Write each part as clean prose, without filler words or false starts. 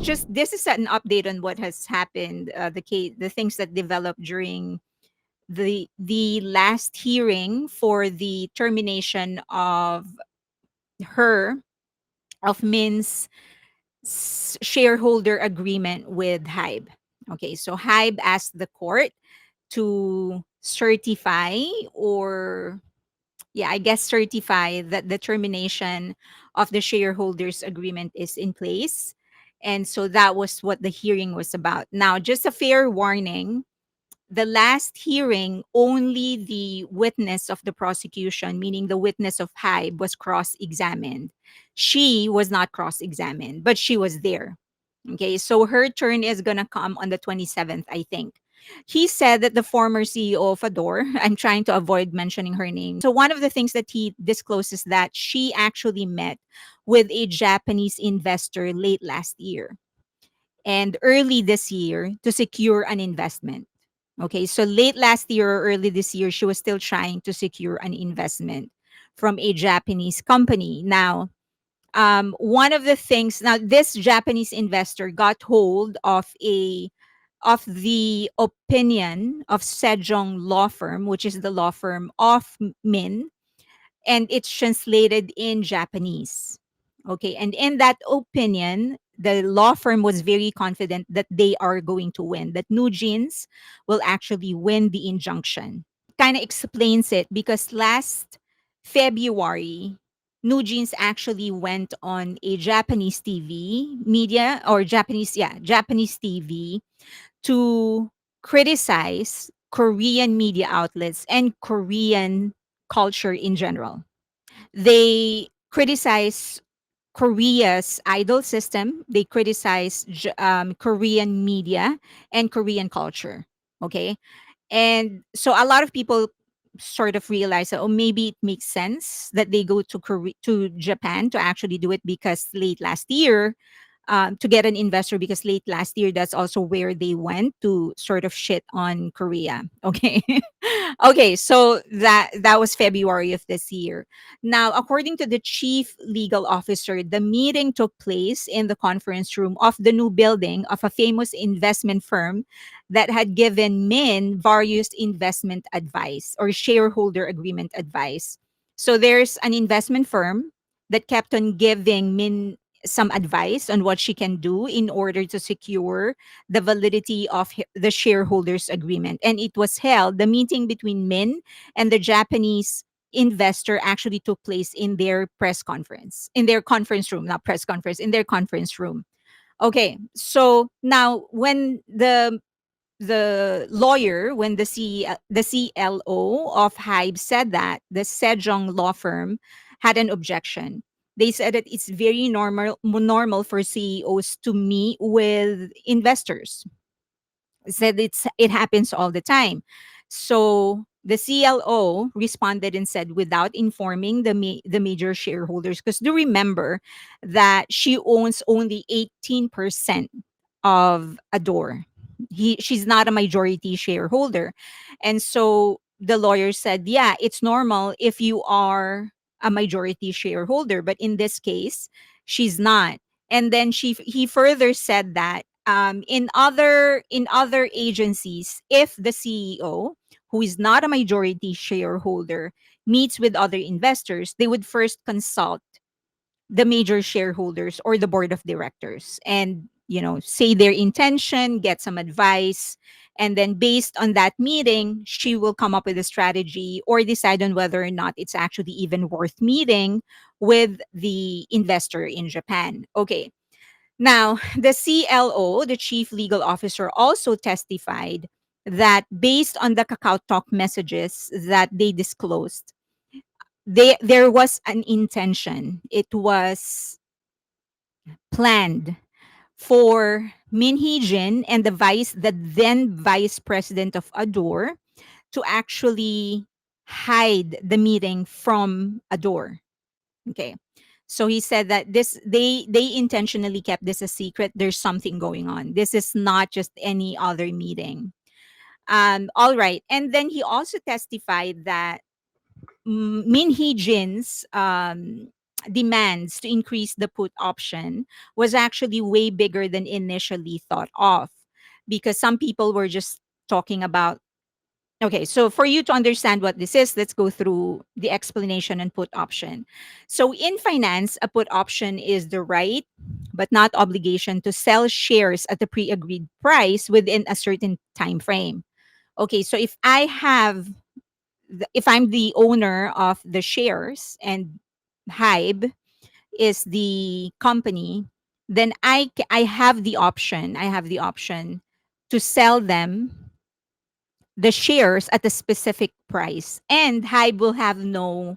this is an update on what has happened, the things that developed during the last hearing for the termination her of Min's shareholder agreement with Hybe. Okay, so Hybe asked the court to certify, or yeah, I guess certify that the termination of the shareholders agreement is in place. And so that was what the hearing was about. Now, just a fair warning, the last hearing, only the witness of the prosecution, meaning the witness of Hybe, was cross examined. She was not cross examined, but she was there. Okay, so her turn is going to come on the 27th, I think. He said that the former CEO of Adore, I'm trying to avoid mentioning her name. So, one of the things that he discloses that she actually met with a Japanese investor late last year and early this year to secure an investment. Okay, so late last year or early this year, she was still trying to secure an investment from a Japanese company. Now, one of the things now, this Japanese investor got hold of the opinion of Sejong law firm, which is the law firm of Min, and it's translated in Japanese. Okay, and in that opinion, the law firm was very confident that they are going to win, that New Jeans will actually win the injunction. Kind of explains it because last February, New Jeans actually went on a Japanese TV media or Japanese TV to criticize Korean media outlets and Korean culture in general. They criticize Korea's idol system. They criticize Korean media and Korean culture. Okay. And so a lot of people sort of realize that, oh, maybe it makes sense that they go to to Japan to actually do it because late last year, to get an investor, because late last year that's also where they went to sort of shit on Korea. Okay. Okay, so that was February of this year. Now, according to the chief legal officer, the meeting took place in the conference room of the new building of a famous investment firm that had given Min various investment advice or shareholder agreement advice. So there's an investment firm that kept on giving Min some advice on what she can do in order to secure the validity of the shareholders agreement. And it was held, the meeting between Min and the Japanese investor actually took place in their press conference, in their conference room, not press conference, in their conference room. Okay, so now when when the CLO of Hybe said that the Sejong law firm had an objection. They said that it's very normal for CEOs to meet with investors. Said it happens all the time. So the CLO responded and said, without informing the major shareholders, because do remember that she owns only 18% of Adore. She's not a majority shareholder. And so the lawyer said, yeah, it's normal if you are a majority shareholder, but in this case, she's not. And then he further said that in other agencies, if the CEO, who is not a majority shareholder, meets with other investors, they would first consult the major shareholders or the board of directors and say their intention, get some advice, and then based on that meeting she will come up with a strategy or decide on whether or not it's actually even worth meeting with the investor in Japan. Okay, now the CLO, the chief legal officer, also testified that based on the Kakao Talk messages that they disclosed, there was an intention. It was planned for Min Hee-jin and the then vice president of Adore to actually hide the meeting from Adore. Okay. So he said that they intentionally kept this a secret. There's something going on. This is not just any other meeting. All right. And then he also testified that Min Hee Jin's demands to increase the put option was actually way bigger than initially thought of, because some people were just talking about. Okay, so for you to understand what this is, let's go through the explanation and put option. So in finance, a put option is the right but not obligation to sell shares at the pre-agreed price within a certain time frame. Okay, so if I'm the owner of the shares and Hybe is the company, then I have the option to sell them the shares at a specific price, and Hybe will have no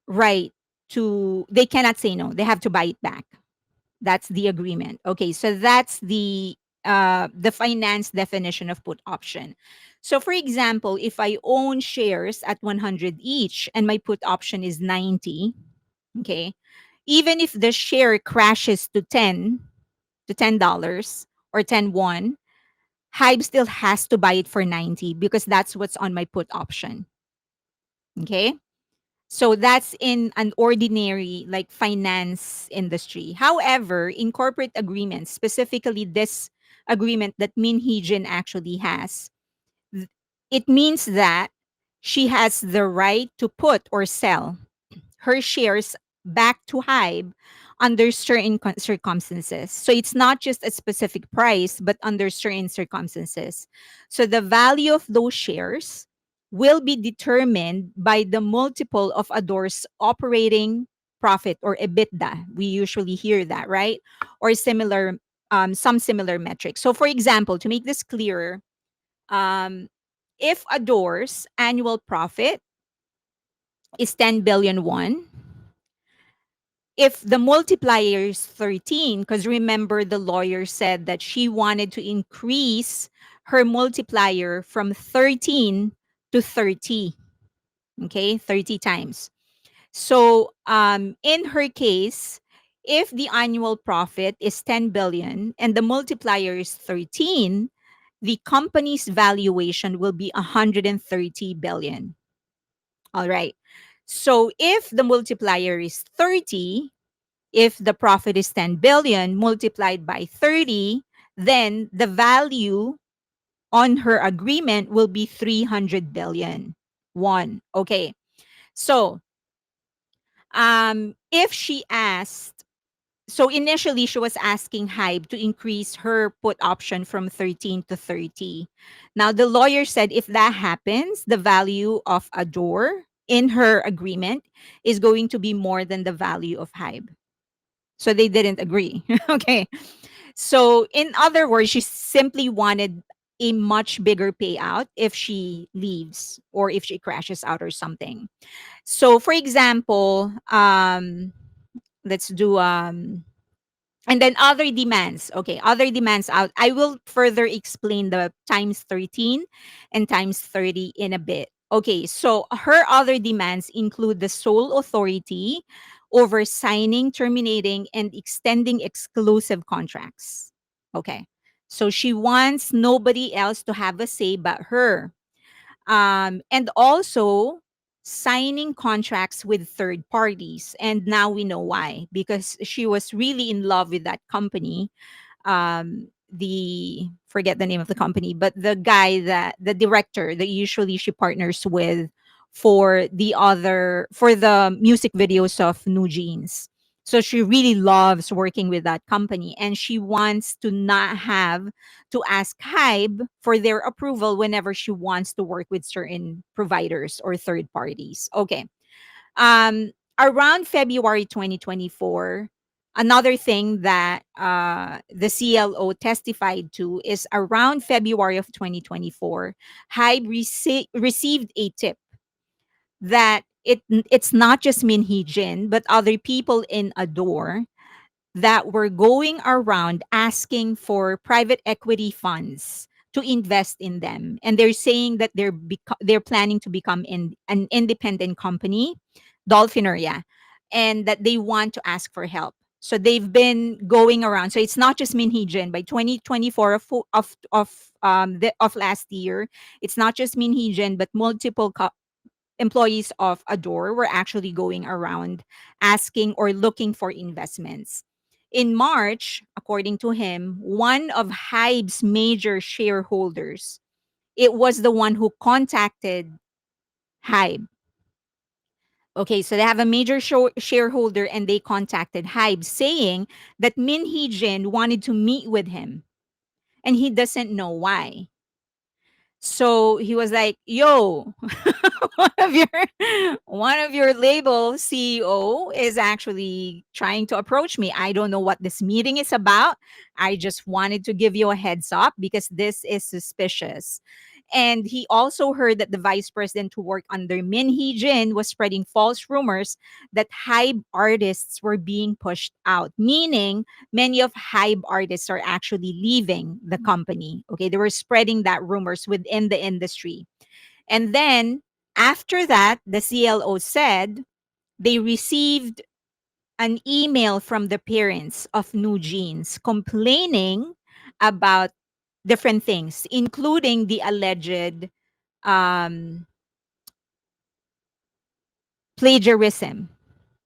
right to, they cannot say no, they have to buy it back. That's the agreement. Okay, so that's the finance definition of put option. So for example, if I own shares at 100 each and my put option is 90, okay, even if the share crashes to 10 to $10 or 10 won, Hybe still has to buy it for 90 because that's what's on my put option. Okay? So that's in an ordinary like finance industry. However, in corporate agreements, specifically this agreement that Min Hee-jin actually has, th- it means that she has the right to put or sell her shares back to Hybe under certain circumstances. So it's not just a specific price, but under certain circumstances. So the value of those shares will be determined by the multiple of Ador's operating profit or EBITDA. We usually hear that, right? Or similar, some similar metrics. So, for example, to make this clearer, um, if Ador's annual profit is 10 billion won, if the multiplier is 13, because remember the lawyer said that she wanted to increase her multiplier from 13 to 30, okay, 30 times. So in her case, if the annual profit is 10 billion and the multiplier is 13, the company's valuation will be 130 billion. All right. So if the multiplier is 30, if the profit is 10 billion multiplied by 30, then the value on her agreement will be 300 billion won. Okay. So, if she asked, so initially she was asking Hybe to increase her put option from 13 to 30. Now the lawyer said if that happens, the value of Adore in her agreement is going to be more than the value of Hybe. So they didn't agree. Okay. So, in other words, she simply wanted a much bigger payout if she leaves or if she crashes out or something. So, for example, let's do and then other demands. Okay, other demands out. I will further explain the times 13 and times 30 in a bit. Okay, so her other demands include the sole authority over signing, terminating, and extending exclusive contracts. Okay, so she wants nobody else to have a say but her. And also signing contracts with third parties. And now we know why, because she was really in love with that company. The forget the name of the company, but the guy that the director that usually she partners with for the music videos of New Jeans. So she really loves working with that company, and she wants to not have to ask Hybe for their approval whenever she wants to work with certain providers or third parties. Okay. Around February 2024, another thing that the CLO testified to is around February of 2024, Hybe received a tip that it's not just Min Hee Jin, but other people in Adore that were going around asking for private equity funds to invest in them, and they're saying that they're planning to become an independent company, Dolphiner, yeah, and that they want to ask for help. So they've been going around. So it's not just Min Hee Jin. By 2024 of last year, it's not just Min Hee Jin, but multiple employees of Adore were actually going around asking or looking for investments. In March, according to him, one of Hybe's major shareholders, it was the one who contacted Hybe. Okay, so they have a major shareholder and they contacted Hybe saying that Min Hee Jin wanted to meet with him and he doesn't know why. So he was like, "Yo, one of your one of your label CEO is actually trying to approach me. I don't know what this meeting is about. I just wanted to give you a heads up because this is suspicious." And he also heard that the vice president who worked under Min Hee Jin was spreading false rumors that Hybe artists were being pushed out, meaning many of Hybe artists are actually leaving the company. Okay, they were spreading that rumors within the industry. And then after that, the CLO said they received an email from the parents of New Jeans complaining about different things, including the alleged um, plagiarism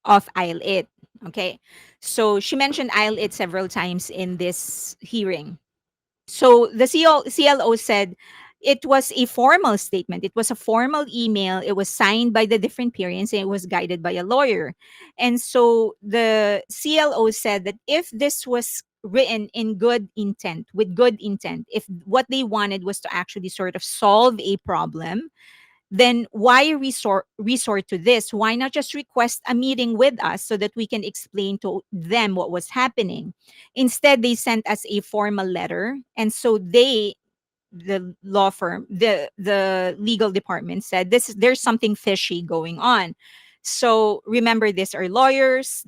of I'll It. Okay. So she mentioned I'll It several times in this hearing. So the CLO said it was a formal statement. It was a formal email. It was signed by the different parents and it was guided by a lawyer. And so the CLO said that if this was written in good intent, with good intent, if what they wanted was to actually sort of solve a problem, then why resort to this? Why not just request a meeting with us so that we can explain to them what was happening? Instead, they sent us a formal letter, and so the law firm, the legal department said there's something fishy going on. So remember, these are lawyers.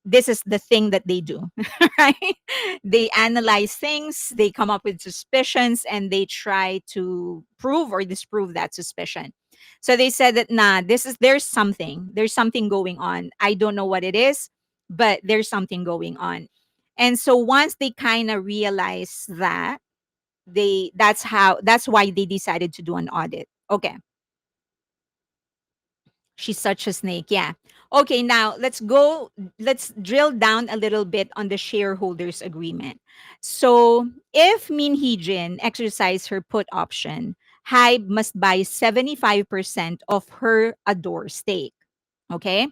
This is the thing that they do, right? They analyze things, they come up with suspicions, and they try to prove or disprove that suspicion. So they said that, nah, there's something going on. I don't know what it is, but there's something going on. And so once they kind of realize that, that's why they decided to do an audit. Okay. She's such a snake. Yeah. Okay, now let's drill down a little bit on the shareholders agreement. So, if Min Hee Jin exercised her put option, Hybe must buy 75% of her Adore stake. Okay?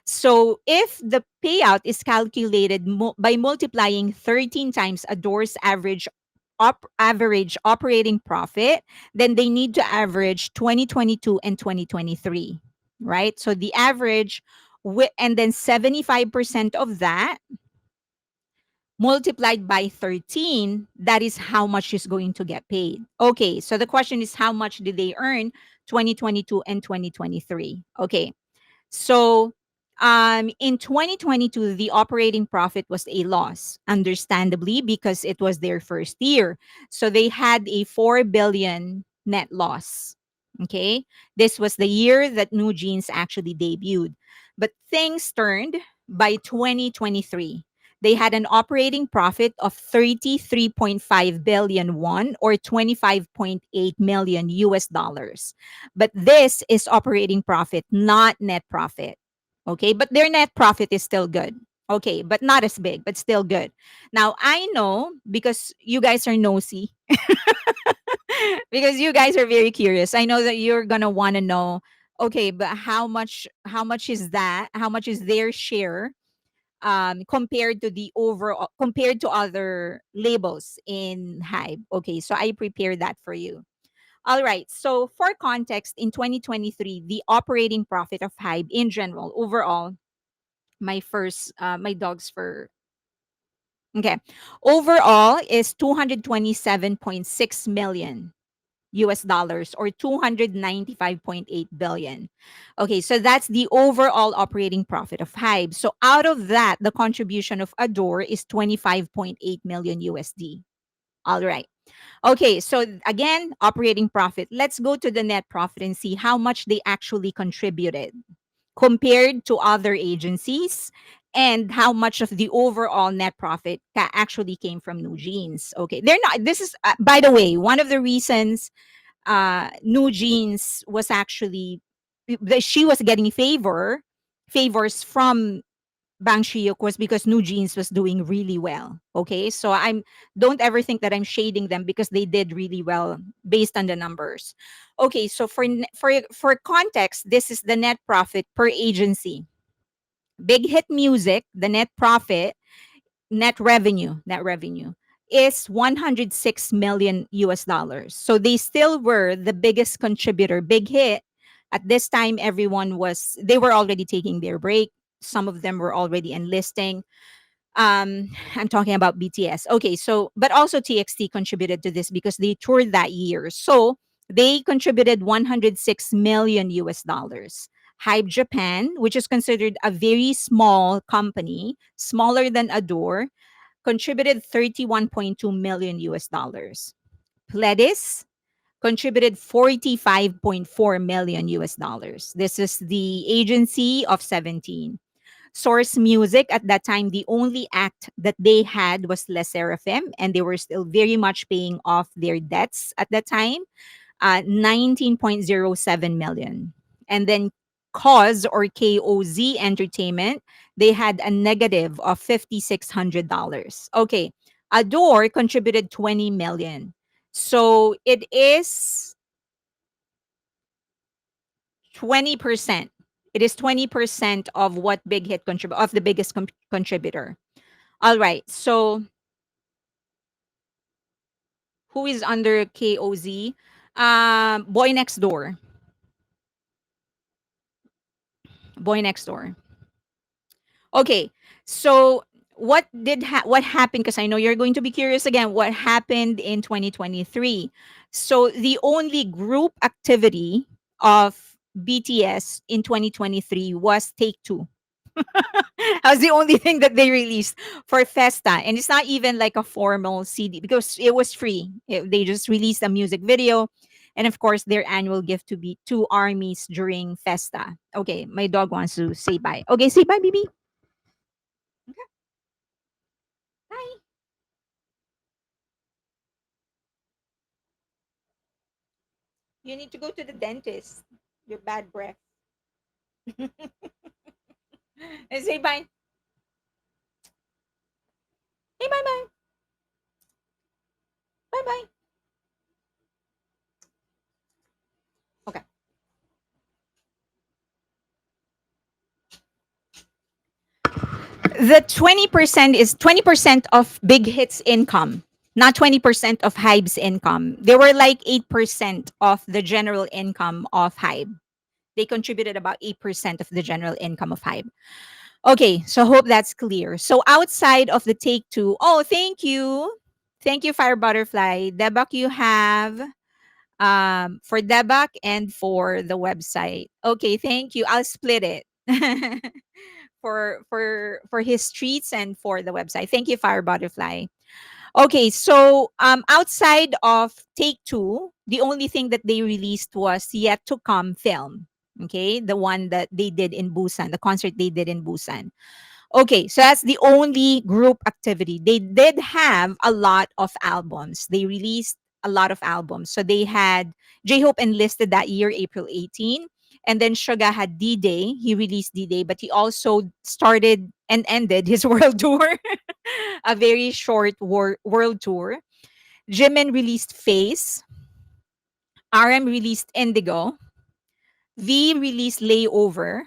So, if the payout is calculated by multiplying 13 times Adore's average operating profit, then they need to average 2022 and 2023, right? So the average, and then 75% of that multiplied by 13, that is how much is going to get paid. Okay, so the question is, how much did they earn 2022 and 2023? Okay, so in 2022, the operating profit was a loss, understandably, because it was their first year. So they had a 4 billion net loss. Okay. This was the year that New Jeans actually debuted. But things turned by 2023. They had an operating profit of 33.5 billion won, or 25.8 million US dollars. But this is operating profit, not net profit. Okay, but their net profit is still good. Okay, but not as big, but still good. Now, I know because you guys are nosy, because you guys are very curious. I know that you're going to want to know, okay, but how much is that? How much is their share compared to the overall, compared to other labels in Hive? Okay, so I prepared that for you. All right. So for context, in 2023, the operating profit of Hive in general, overall, my dog's fur. Okay. Overall is 227.6 million US dollars, or 295.8 billion. Okay, so that's the overall operating profit of Hive. So out of that, the contribution of Adore is 25.8 million USD. All right. Okay, so again, operating profit. Let's go to the net profit and see how much they actually contributed compared to other agencies, and how much of the overall net profit actually came from New Jeans. Okay, they're not, this is, by the way, one of the reasons New Jeans was actually that she was getting favors from Bang Shiuk was because New Jeans was doing really well. Okay, so I'm don't ever think that I'm shading them because they did really well based on the numbers. Okay, so for context, this is the net profit per agency. Big Hit Music, the net revenue is 106 million US dollars. So they still were the biggest contributor. Big Hit at this time, they were already taking their break. Some of them were already enlisting. I'm talking about BTS. Okay, so but also TXT contributed to this because they toured that year. So they contributed 106 million US dollars. Hype Japan, which is considered a very small company, smaller than Adore, contributed 31.2 million US dollars. Pledis contributed 45.4 million US dollars. This is the agency of 17. Source Music, at that time, the only act that they had was Les Seraphim, and they were still very much paying off their debts at that time, 19.07 million. And then Cause or KOZ Entertainment, they had a negative of $5,600. Okay, Adore contributed 20 million. So it is 20%. It is 20% of what Big Hit contribute of the biggest contributor. All right. So who is under KOZ? Boy Next Door. Boy Next Door. Okay. So what happened? Because I know you're going to be curious again. What happened in 2023? So the only group activity of BTS in 2023 was Take Two. That was the only thing that they released for Festa. And it's not even like a formal CD because it was free. They just released a music video. And of course, their annual gift to be two armies during Festa. Okay, my dog wants to say bye. Okay, say bye, baby. Okay, bye. You need to go to the dentist. Your bad breath. And say bye. Hey, bye bye. Bye bye. Okay. The 20% is 20% of Big Hit's income, not 20% of Hybe's income. They were like 8% of the general income of Hybe. They contributed about 8% of the general income of Hybe. Okay, so hope that's clear. So outside of the Take Two, oh, thank you. Thank you, Fire Butterfly. Debak, you have for Debak and for the website. Okay, thank you. I'll split it. For his tweets and for the website. Thank you, Fire Butterfly. Okay, so outside of Take Two, the only thing that they released was Yet to Come film. Okay, the one that they did in Busan, the concert they did in Busan. Okay, so that's the only group activity. They did have a lot of albums. They released a lot of albums. So they had J-Hope enlisted that year, April 18. And then Suga had D-Day. He released D-Day, but he also started and ended his world tour, a very short world tour. Jimin released Face. RM released Indigo. V released Layover.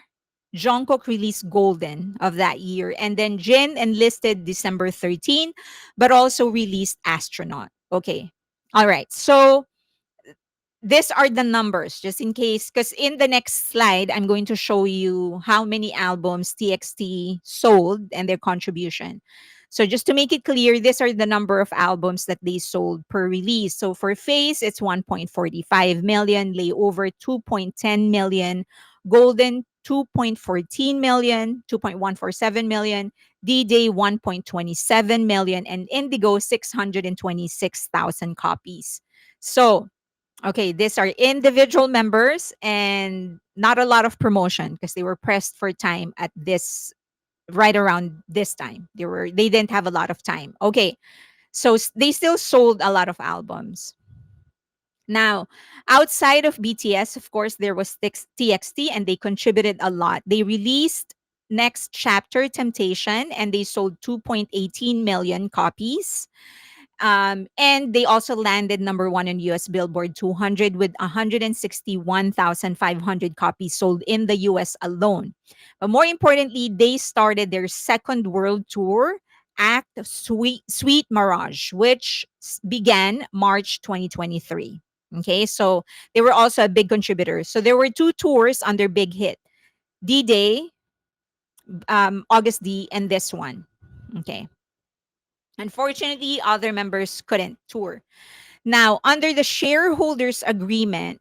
Jungkook released Golden of that year. And then Jin enlisted December 13, but also released Astronaut. Okay. All right. So these are the numbers just in case, because in the next slide, I'm going to show you how many albums TXT sold and their contribution. So just to make it clear, these are the number of albums that they sold per release. So for Face, it's 1.45 million, Layover 2.10 million, Golden 2.14 million, 2.147 million, D-Day 1.27 million, and Indigo 626,000 copies. So okay, these are individual members and not a lot of promotion because they were pressed for time at this right around this time. They didn't have a lot of time. Okay. So they still sold a lot of albums. Now, outside of BTS, of course, there was TXT, and they contributed a lot. They released Next Chapter Temptation, and they sold 2.18 million copies. And they also landed number one in US Billboard 200 with 161,500 copies sold in the US alone. But more importantly, they started their second world tour, Act of Sweet Mirage, which began March 2023. Okay, so they were also a big contributor. So there were two tours under Big Hit: D Day, August D, and this one. Okay. Unfortunately, other members couldn't tour. Now, under the shareholders agreement,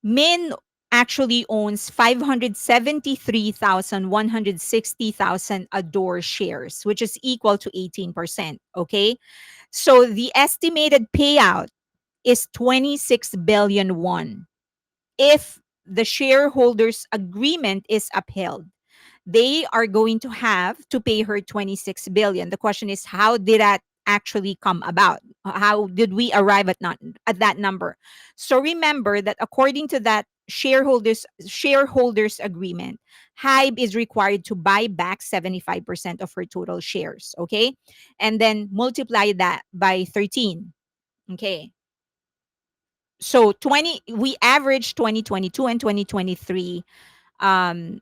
Min actually owns 573,160,000 Adore shares, which is equal to 18%. Okay. So the estimated payout is 26 billion won if the shareholders agreement is upheld. They are going to have to pay her 26 billion. The question is, how did that actually come about? How did we arrive at not at that number? So remember that according to that shareholders agreement, Hybe is required to buy back 75% of her total shares, okay? And then multiply that by 13. Okay. So 20, we averaged 2022 and 2023 um,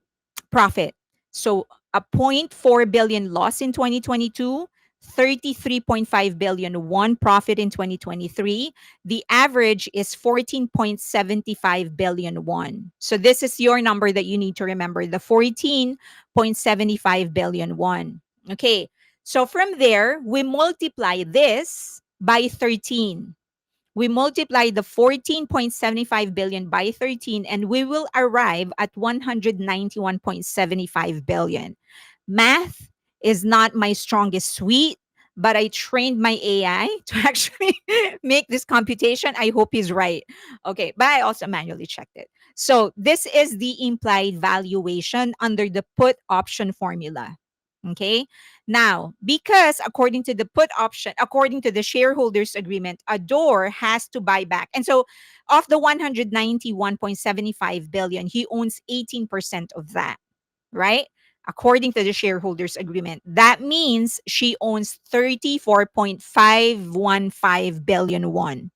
profit. So a point 0.4 billion loss in 2022, 33.5 billion one profit in 2023. The average is 14.75 billion won. So this is your number that you need to remember, the 14.75 billion won. Okay. So from there, we multiply this by 13. We multiply the 14.75 billion by 13, and we will arrive at 191.75 billion. Math is not my strongest suite, but I trained my AI to actually make this computation. I hope he's right. Okay, but I also manually checked it. So this is the implied valuation under the put option formula. Okay. Now, because according to the put option, according to the shareholders agreement, Adore has to buy back. And so of the 191.75 billion, he owns 18% of that, right? According to the shareholders agreement. That means she owns 34.515 billion won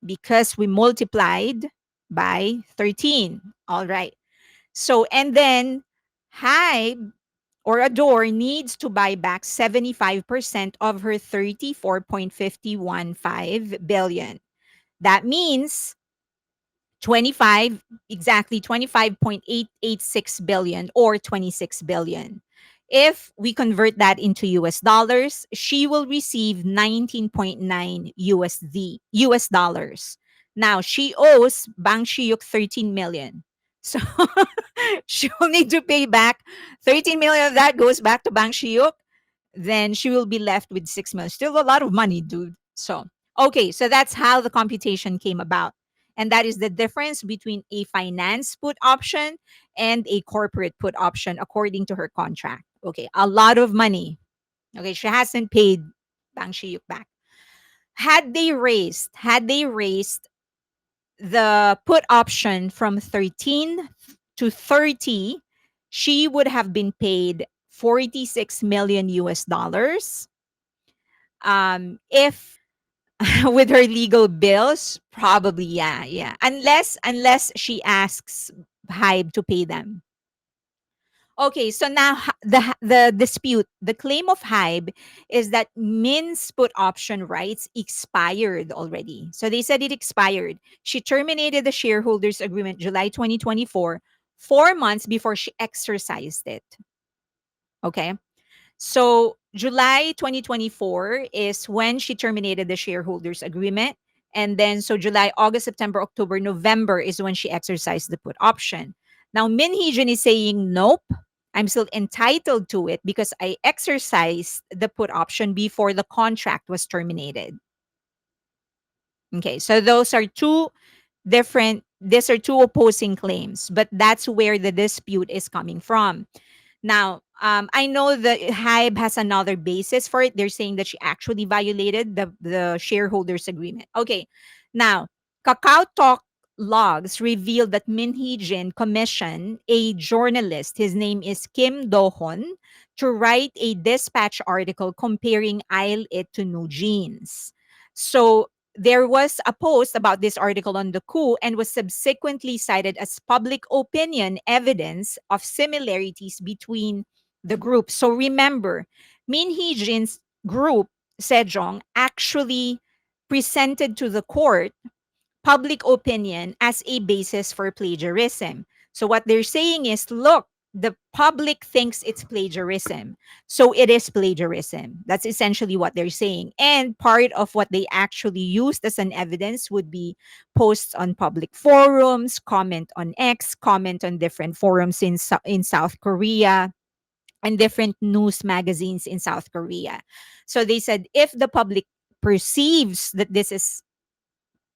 because we multiplied by 13. All right. So, and then Hybe or Adore needs to buy back 75% of her 34.515 billion. That means 25, exactly 25.886 billion or 26 billion. If we convert that into US dollars, she will receive 19.9 US dollars. Now she owes Bang Shiyuk 13 million. So she will need to pay back 13 million of that goes back to Bang Shiyuk. Then she will be left with 6 million. Still a lot of money, dude. So, okay, so that's how the computation came about. And that is the difference between a finance put option and a corporate put option according to her contract. Okay, a lot of money. Okay, she hasn't paid Bang Shiyuk back. Had they raised the put option from 13 to 30, she would have been paid 46 million US dollars. If with her legal bills, probably yeah. Unless she asks Hybe to pay them. Okay, so now the dispute, the claim of Hybe is that Min's put option rights expired already. So they said it expired. She terminated the shareholders agreement July 2024, 4 months before she exercised it. Okay. So July 2024 is when she terminated the shareholders agreement. And then so July, August, September, October, November is when she exercised the put option. Now Min Hee-jun is saying, nope, I'm still entitled to it because I exercised the put option before the contract was terminated. Okay, so these are two opposing claims, but that's where the dispute is coming from. Now, I know that Hybe has another basis for it. They're saying that she actually violated the shareholders agreement. Okay. Now, Kakao Talk logs reveal that Min Hee-jin commissioned a journalist, his name is Kim Do-hon, to write a dispatch article comparing I'll It to New Jeans. So there was a post about this article on the coup and was subsequently cited as public opinion evidence of similarities between the groups. So remember, Min Hee-jin's group, Sejong, actually presented to the court public opinion as a basis for plagiarism. So what they're saying is, look, the public thinks it's plagiarism. So it is plagiarism. That's essentially what they're saying. And part of what they actually used as an evidence would be posts on public forums, comment on X, comment on different forums in South Korea, and different news magazines in South Korea. So they said if the public perceives that this is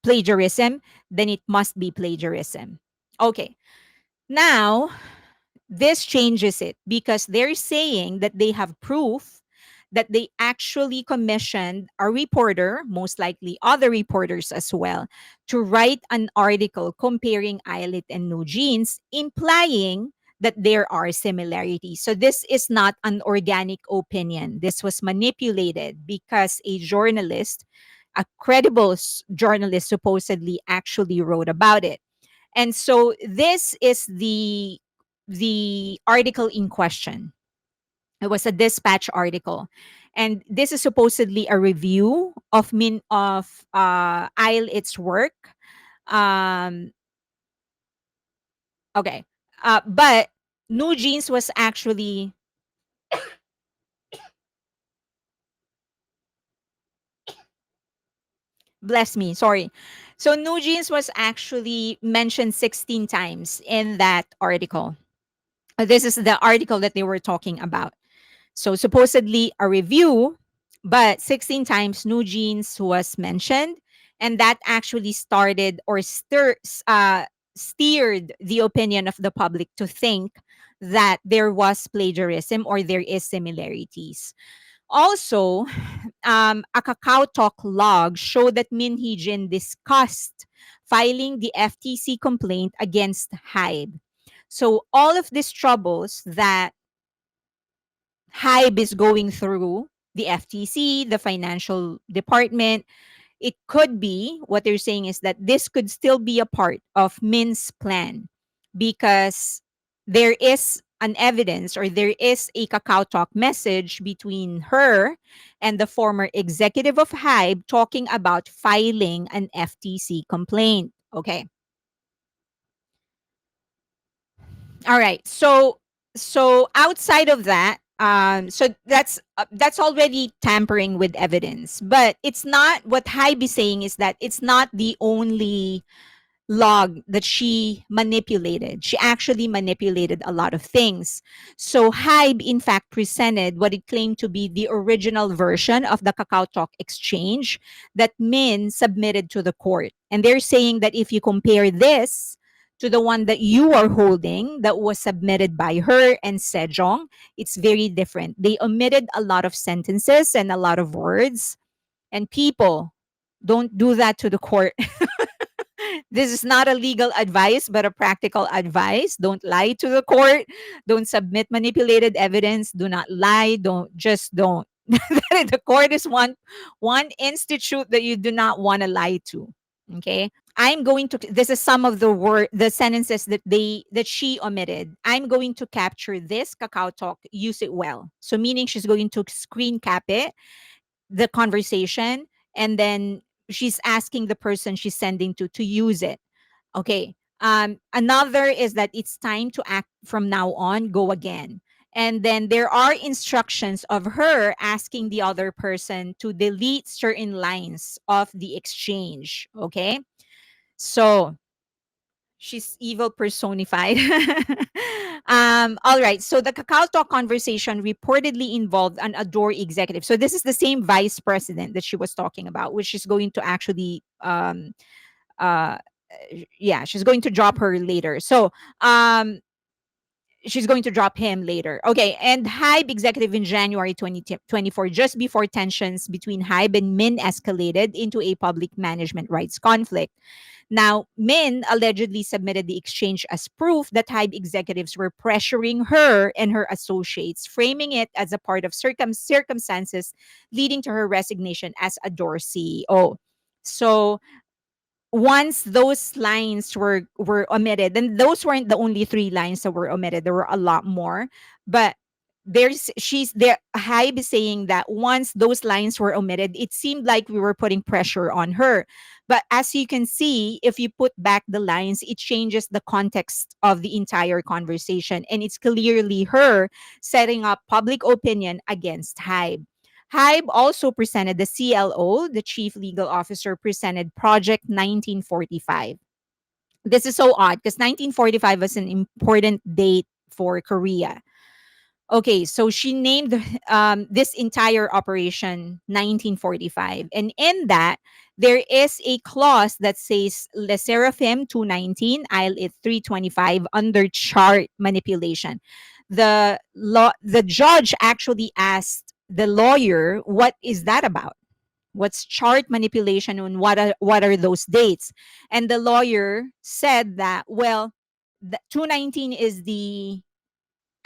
plagiarism, then it must be plagiarism. Okay. Now, this changes it because they're saying that they have proof that they actually commissioned a reporter, most likely other reporters as well, to write an article comparing Eyelet and New Jeans, implying that there are similarities. So this is not an organic opinion. This was manipulated because a journalist, a credible journalist, supposedly actually wrote about it. And so this is the article in question. It was a dispatch article. And this is supposedly a review of Isle its work. Um okay. But New Jeans was actually, bless me, sorry. So New Jeans was actually mentioned 16 times in that article. This is the article that they were talking about. So supposedly a review, but 16 times New Jeans was mentioned, and that actually started or steered the opinion of the public to think that there was plagiarism or there is similarities. Also, a Kakao Talk log showed that Min Hee-jin discussed filing the FTC complaint against Hybe. So all of these troubles that Hybe is going through, the FTC, the financial department, it could be, what they're saying is that this could still be a part of Min's plan because there is an evidence or there is a Kakao Talk message between her and the former executive of Hybe talking about filing an FTC complaint. Okay. All right. So outside of that, so that's already tampering with evidence. But it's not, what Hybe is saying is that it's not the only log that she manipulated. She actually manipulated a lot of things. So Hybe, in fact, presented what it claimed to be the original version of the Kakao Talk exchange that Min submitted to the court. And they're saying that if you compare this to the one that you are holding that was submitted by her and Sejong, it's very different. They omitted a lot of sentences and a lot of words. And people, don't do that to the court. This is not a legal advice, but a practical advice. Don't lie to the court. Don't submit manipulated evidence. Do not lie. Don't. The court is one institute that you do not want to lie to. Okay. I'm going to, this is some of the sentences that she omitted. I'm going to capture this Kakao Talk, use it well. So meaning she's going to screen cap it, the conversation, and then she's asking the person she's sending to use it. Okay. Another is that it's time to act from now on, go again. And then there are instructions of her asking the other person to delete certain lines of the exchange. Okay. So she's evil personified. All right. So the Kakao Talk conversation reportedly involved an Adore executive. So this is the same vice president that she was talking about, which is going to actually uh yeah, she's going to drop her later. So she's going to drop him later. Okay, and Hybe executive in January 2024, just before tensions between Hybe and Min escalated into a public management rights conflict. Now, Min allegedly submitted the exchange as proof that Hybe executives were pressuring her and her associates, framing it as a part of circumstances leading to her resignation as Adore CEO. So once those lines were omitted, and those weren't the only three lines that were omitted, there were a lot more, but there's she's there Hybe is saying that once those lines were omitted, it seemed like we were putting pressure on her. But as you can see, if you put back the lines, it changes the context of the entire conversation, and it's clearly her setting up public opinion against Hybe. Hybe also presented the CLO, the chief legal officer, presented Project 1945. This is so odd because 1945 was an important date for Korea. Okay, so she named this entire operation 1945. And in that, there is a clause that says Le Seraphim 219, I'll it 325 under chart manipulation. The judge actually asked the lawyer, what is that about? What's chart manipulation and what are those dates? And the lawyer said that, well, the 219 is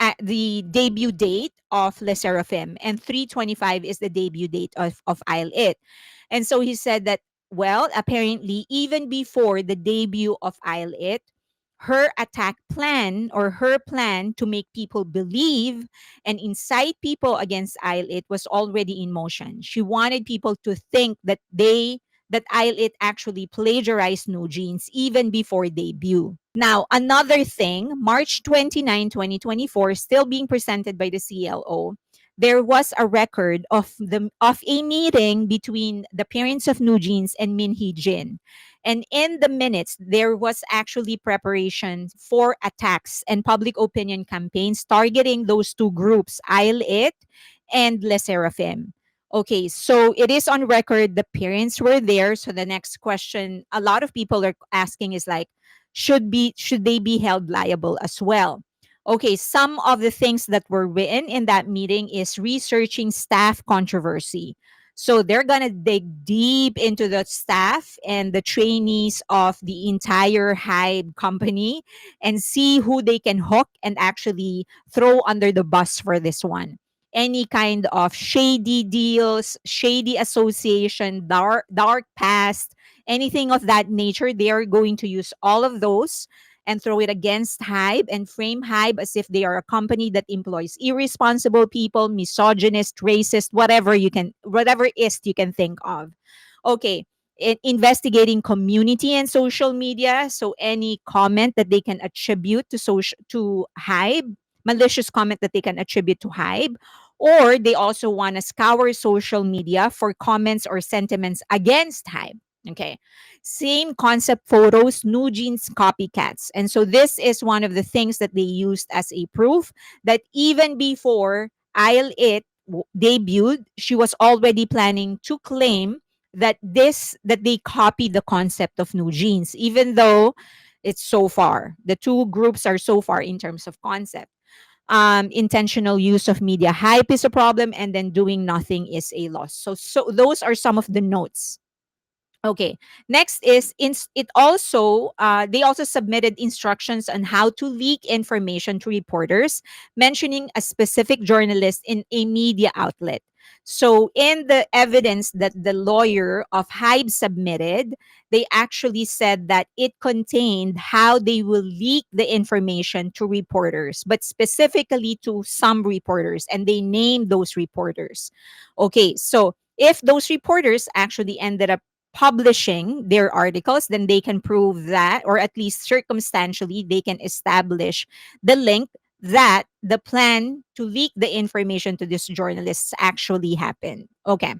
at the debut date of Le Seraphim, and 325 is the debut date of I'll It. And so he said that, well, apparently, even before the debut of I'll It, her attack plan or her plan to make people believe and incite people against I'll It was already in motion. She wanted people to think that I'll It actually plagiarized New Jeans even before debut. Now, another thing, March 29, 2024, still being presented by the CLO, there was a record of a meeting between the parents of New Jeans and Min Hee Jin. And in the minutes, there was actually preparation for attacks and public opinion campaigns targeting those two groups, I'll It and Le Seraphim. Okay, so it is on record the parents were there. So the next question a lot of people are asking is like, should they be held liable as well? Okay, some of the things that were written in that meeting is researching staff controversy. So they're gonna dig deep into the staff and the trainees of the entire Hybe company and see who they can hook and actually throw under the bus for this one. Any kind of shady deals, shady association, dark past, anything of that nature, they are going to use all of those and throw it against Hybe and frame Hybe as if they are a company that employs irresponsible people, misogynist, racist, whatever is you can think of. Okay. Investigating community and social media. So any comment that they can attribute to Hybe, malicious comment that they can attribute to Hybe, or they also want to scour social media for comments or sentiments against Hybe. Okay. Same concept photos, New Jeans copycats. And so this is one of the things that they used as a proof that even before I'll It debuted, she was already planning to claim that they copied the concept of New Jeans, even though it's so far. The two groups are so far in terms of concept. Intentional use of media hype is a problem, and then doing nothing is a loss. So those are some of the notes. Okay. Next is it also they also submitted instructions on how to leak information to reporters, mentioning a specific journalist in a media outlet. So in the evidence that the lawyer of Hybe submitted, they actually said that it contained how they will leak the information to reporters, but specifically to some reporters, and they named those reporters. Okay, so if those reporters actually ended up publishing their articles, then they can prove that, or at least circumstantially, they can establish the link that the plan to leak the information to these journalists actually happened. Okay.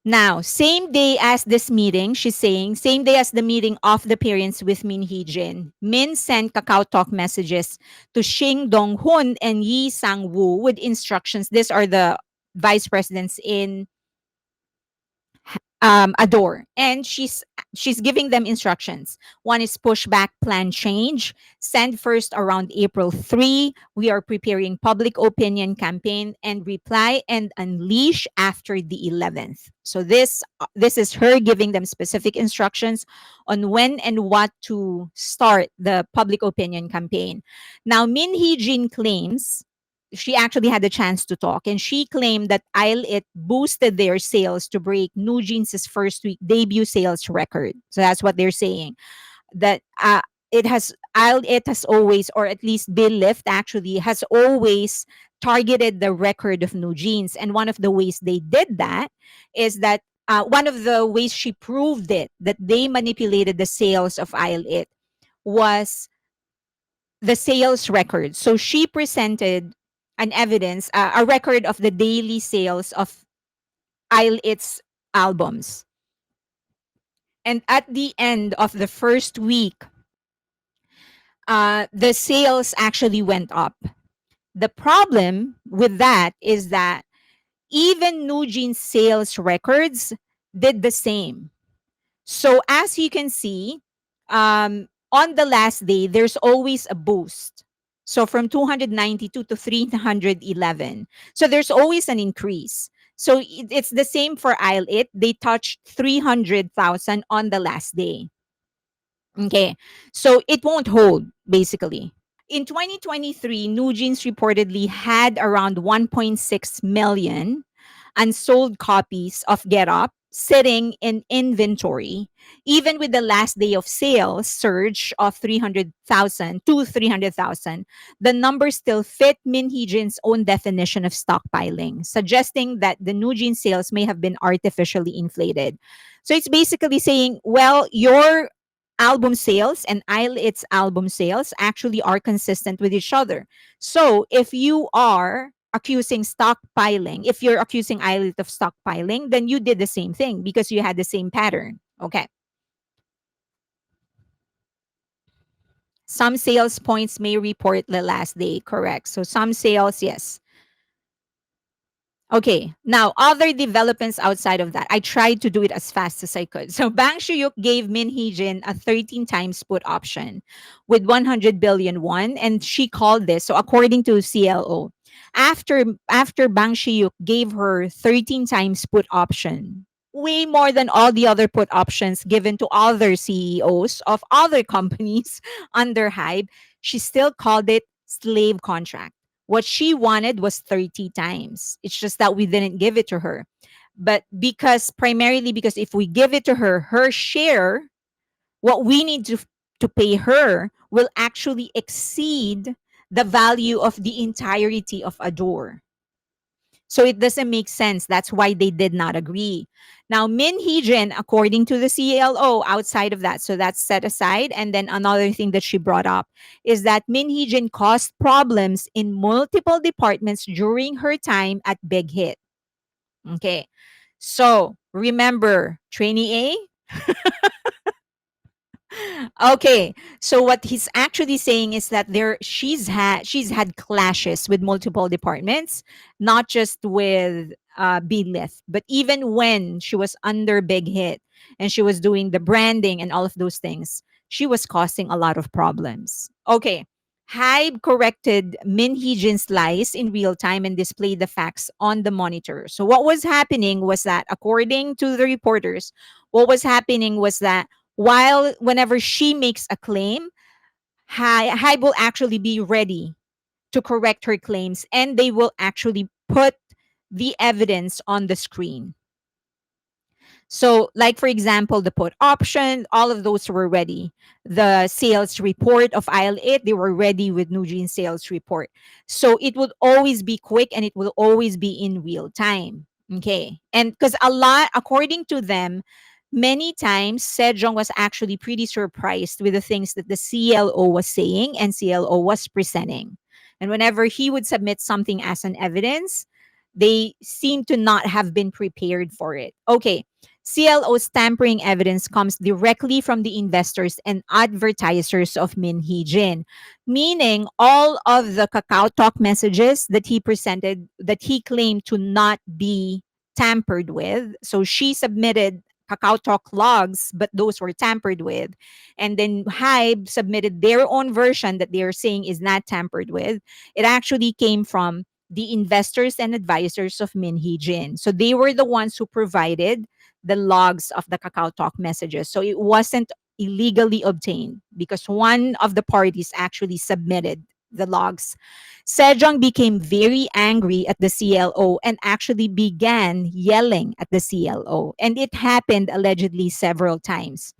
Now, same day as this meeting, she's saying, same day as the meeting of the parents with Min Hee Jin, Min sent Kakao Talk messages to Shing Dong Hun and Yi Sang Woo with instructions. These are the vice presidents in Adore. And she's giving them instructions. One is pushback plan change, send first around April 3. We are preparing public opinion campaign and reply and unleash after the 11th. So this is her giving them specific instructions on when and what to start the public opinion campaign. Now, Min Hee Jin claims she actually had the chance to talk, and she claimed that Isle It boosted their sales to break New Jeans' first week debut sales record. So that's what they're saying. That it has Isle It has always, or at least Bill Lift actually has always targeted the record of New Jeans, and one of the ways they did that is that one of the ways she proved it that they manipulated the sales of Isle It was the sales record. So she presented an evidence, a record of the daily sales of Isle It's albums. And at the end of the first week, the sales actually went up. The problem with that is that even New Jeans sales records did the same. So as you can see, on the last day, there's always a boost. So from 292 to 311. So there's always an increase. So it's the same for Isle It. They touched 300,000 on the last day. Okay. So it won't hold, basically. In 2023, New Jeans reportedly had around 1.6 million unsold copies of Get Up sitting in inventory, even with the last day of sales surge of 300,000 to 300,000. The numbers still fit Min Hee Jin's own definition of stockpiling, suggesting that the New Jeans sales may have been artificially inflated. So it's basically saying, well, your album sales and Isle It's album sales actually are consistent with each other. So if you are accusing stockpiling, if you're accusing Isle It of stockpiling, then you did the same thing because you had the same pattern. Okay. Some sales points may report the last day, correct. So some sales, yes. Okay, now other developments outside of that. I tried to do it as fast as I could. So Bang Shuyuk gave Min Hee Jin a 13 times put option with 100 billion won, and she called this. So according to CLO, after Bang Shuyuk gave her 13 times put option, way more than all the other put options given to other CEOs of other companies under Hybe, she still called it slave contract. What she wanted was 30 times. It's just that we didn't give it to her. But primarily because if we give it to her, her share, what we need to pay her will actually exceed the value of the entirety of Adore. So it doesn't make sense. That's why they did not agree. Now, Min Hee Jin, according to the CLO, outside of that, so that's set aside. And then another thing that she brought up is that Min Hee Jin caused problems in multiple departments during her time at Big Hit. Okay. So remember, trainee A, okay, so what he's actually saying is that she's had clashes with multiple departments, not just with Beadlift, but even when she was under Big Hit and she was doing the branding and all of those things, she was causing a lot of problems. Okay, Hybe corrected Min Hee Jin's lies in real time and displayed the facts on the monitor. So what was happening was that, according to the reporters, what was happening was that while whenever she makes a claim, Hybe will actually be ready to correct her claims, and they will actually put the evidence on the screen. So, like for example, the put option, all of those were ready. The sales report of Isle It, they were ready with Nujin's sales report. So it would always be quick and it will always be in real time. Okay. And because according to them, many times Sejong was actually pretty surprised with the things that the CLO was saying and CLO was presenting. And whenever he would submit something as an evidence, they seem to not have been prepared for it. Okay. CLO's tampering evidence comes directly from the investors and advertisers of Min Hee Jin, meaning all of the Kakao Talk messages that he presented that he claimed to not be tampered with. So she submitted Kakao Talk logs, but those were tampered with. And then Hybe submitted their own version that they are saying is not tampered with. It actually came from the investors and advisors of Min Hee Jin. So they were the ones who provided the logs of the Kakao Talk messages. So it wasn't illegally obtained because one of the parties actually submitted the logs. Sejong became very angry at the CLO and actually began yelling at the CLO. And it happened allegedly several times.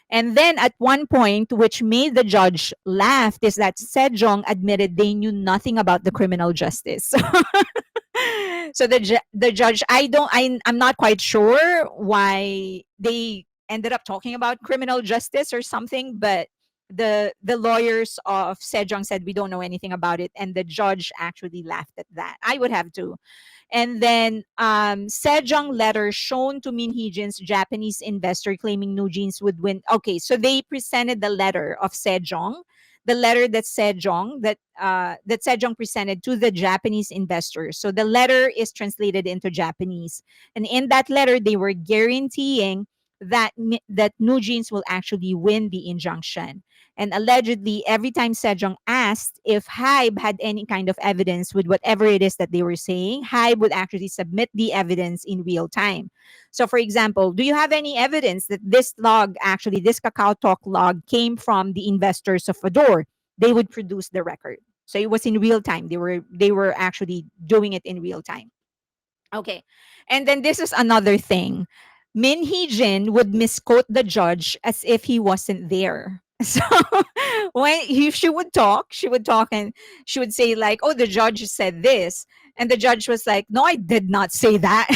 And then at one point, which made the judge laugh, is that Sejong admitted they knew nothing about the criminal justice. So the judge, I'm not quite sure why they ended up talking about criminal justice or something, but the lawyers of Sejong said we don't know anything about it, and the judge actually laughed at that. I would have to. And then Sejong letter shown to Min Hee-jin's Japanese investor claiming New Jeans would win. Okay, so they presented the letter of Sejong, the letter that Sejong presented to the Japanese investors. So the letter is translated into Japanese, and in that letter they were guaranteeing that New Jeans will actually win the injunction. And allegedly, every time Sejong asked if Hybe had any kind of evidence with whatever it is that they were saying, Hybe would actually submit the evidence in real time. So, for example, do you have any evidence that this log, actually, this Kakao Talk log, came from the investors of Fedor? They would produce the record. So it was in real time. They were actually doing it in real time. Okay. And then this is another thing. Min Hee Jin would misquote the judge as if he wasn't there. So she would talk and she would say like, "Oh, the judge said this," and the judge was like, "No, I did not say that."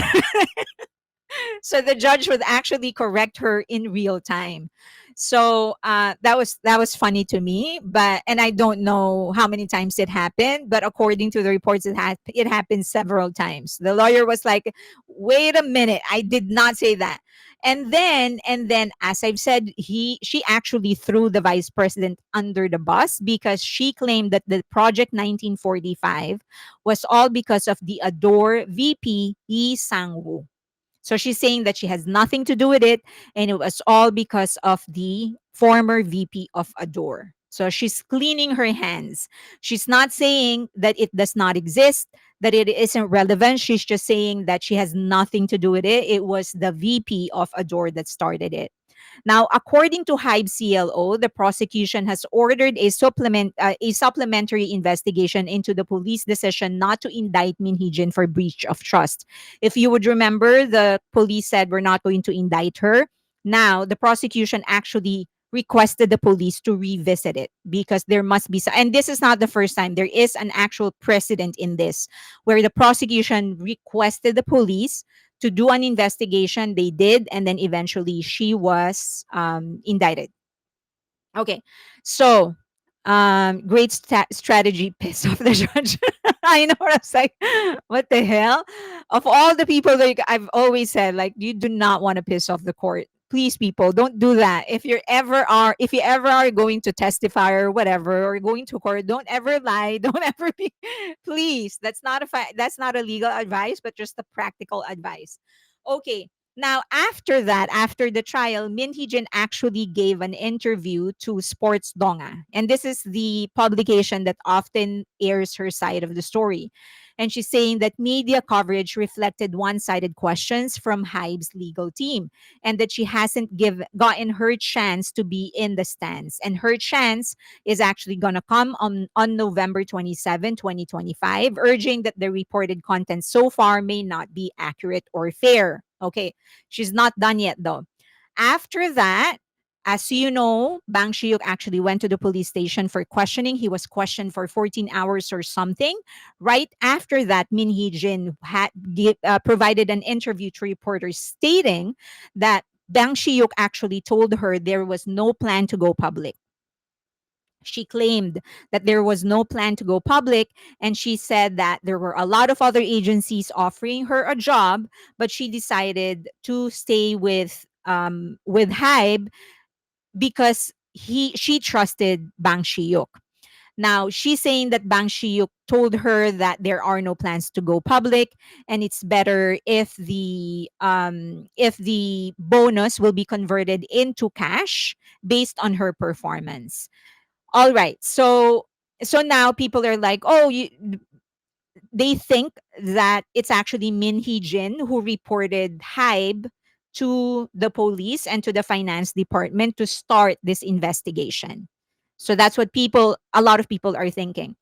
So the judge would actually correct her in real time. So that was funny to me, but and I don't know how many times it happened, but according to the reports, it happened several times. The lawyer was like, "Wait a minute, I did not say that." And then, as I've said, she actually threw the vice president under the bus because she claimed that the Project 1945 was all because of the Adore VP Yi Sang-woo. So she's saying that she has nothing to do with it, and it was all because of the former VP of Adore. So she's cleaning her hands. She's not saying that it does not exist, that it isn't relevant. She's just saying that she has nothing to do with it. It was the VP of Adore that started it. Now, according to Hybe's CLO, the prosecution has ordered a supplementary investigation into the police decision not to indict Min Hee-jin for breach of trust. If you would remember, the police said we're not going to indict her. Now, the prosecution actually requested the police to revisit it because there must be and this is not the first time. There is an actual precedent in this where the prosecution requested the police to do an investigation. They did, and then eventually she was indicted. Okay, so great strategy, piss off the judge. I know what I was like. What the hell? Of all the people, like I've always said, like you do not want to piss off the court. Please, people, don't do that. If you ever are going to testify or whatever, or going to court, don't ever lie. Don't ever be. Please, that's not a legal advice, but just a practical advice. Okay, now, after that, after the trial, Min Hee-jin actually gave an interview to Sports Donga. And this is the publication that often airs her side of the story. And she's saying that media coverage reflected one-sided questions from Hybe's legal team and that she hasn't gotten her chance to be in the stands. And her chance is actually going to come on November 27, 2025, urging that the reported content so far may not be accurate or fair. Okay, she's not done yet though. After that, as you know, Bang Shiyuk actually went to the police station for questioning. He was questioned for 14 hours or something. Right after that, Min Hee-jin provided an interview to reporters stating that Bang Shiyuk actually told her there was no plan to go public. She claimed that there was no plan to go public, and she said that there were a lot of other agencies offering her a job, but she decided to stay with Hybe because she trusted Bang Shiyuk. Now, she's saying that Bang Shiyuk told her that there are no plans to go public, and it's better if the bonus will be converted into cash based on her performance. All right. So now people are like, "Oh, they think that it's actually Min Hee Jin who reported Hybe to the police and to the finance department to start this investigation." So that's what a lot of people are thinking.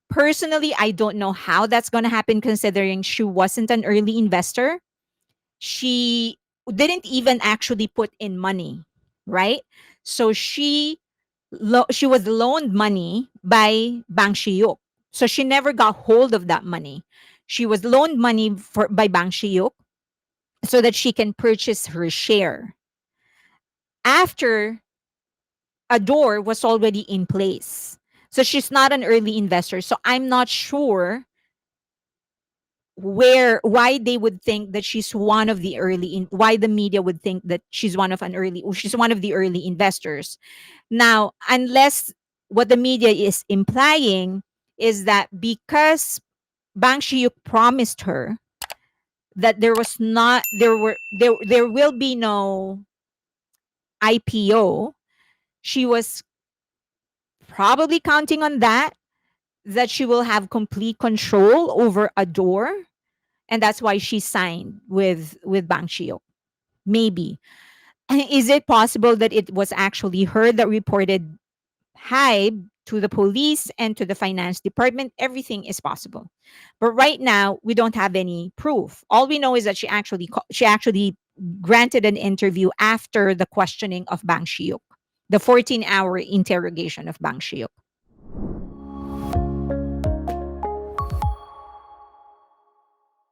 Personally, I don't know how that's going to happen considering she wasn't an early investor. She didn't even actually put in money, right? So she was loaned money by Bang Shiyuk. So she never got hold of that money. She was loaned money by Bang Shiyuk so that she can purchase her share. After a door was already in place. So she's not an early investor. So I'm not sure why they would think that she's one of the why the media would think that she's one of the early investors. Now, unless what the media is implying is that because Bang Shiyuk promised her that there was not there will be no IPO, she was probably counting on that she will have complete control over a door, and that's why she signed with Bang Shiyuk. Maybe. Is it possible that it was actually her that reported Hybe to the police and to the finance department? Everything is possible. But right now, we don't have any proof. All we know is that she actually granted an interview after the questioning of Bang Shiyuk, the 14-hour interrogation of Bang Shiyuk.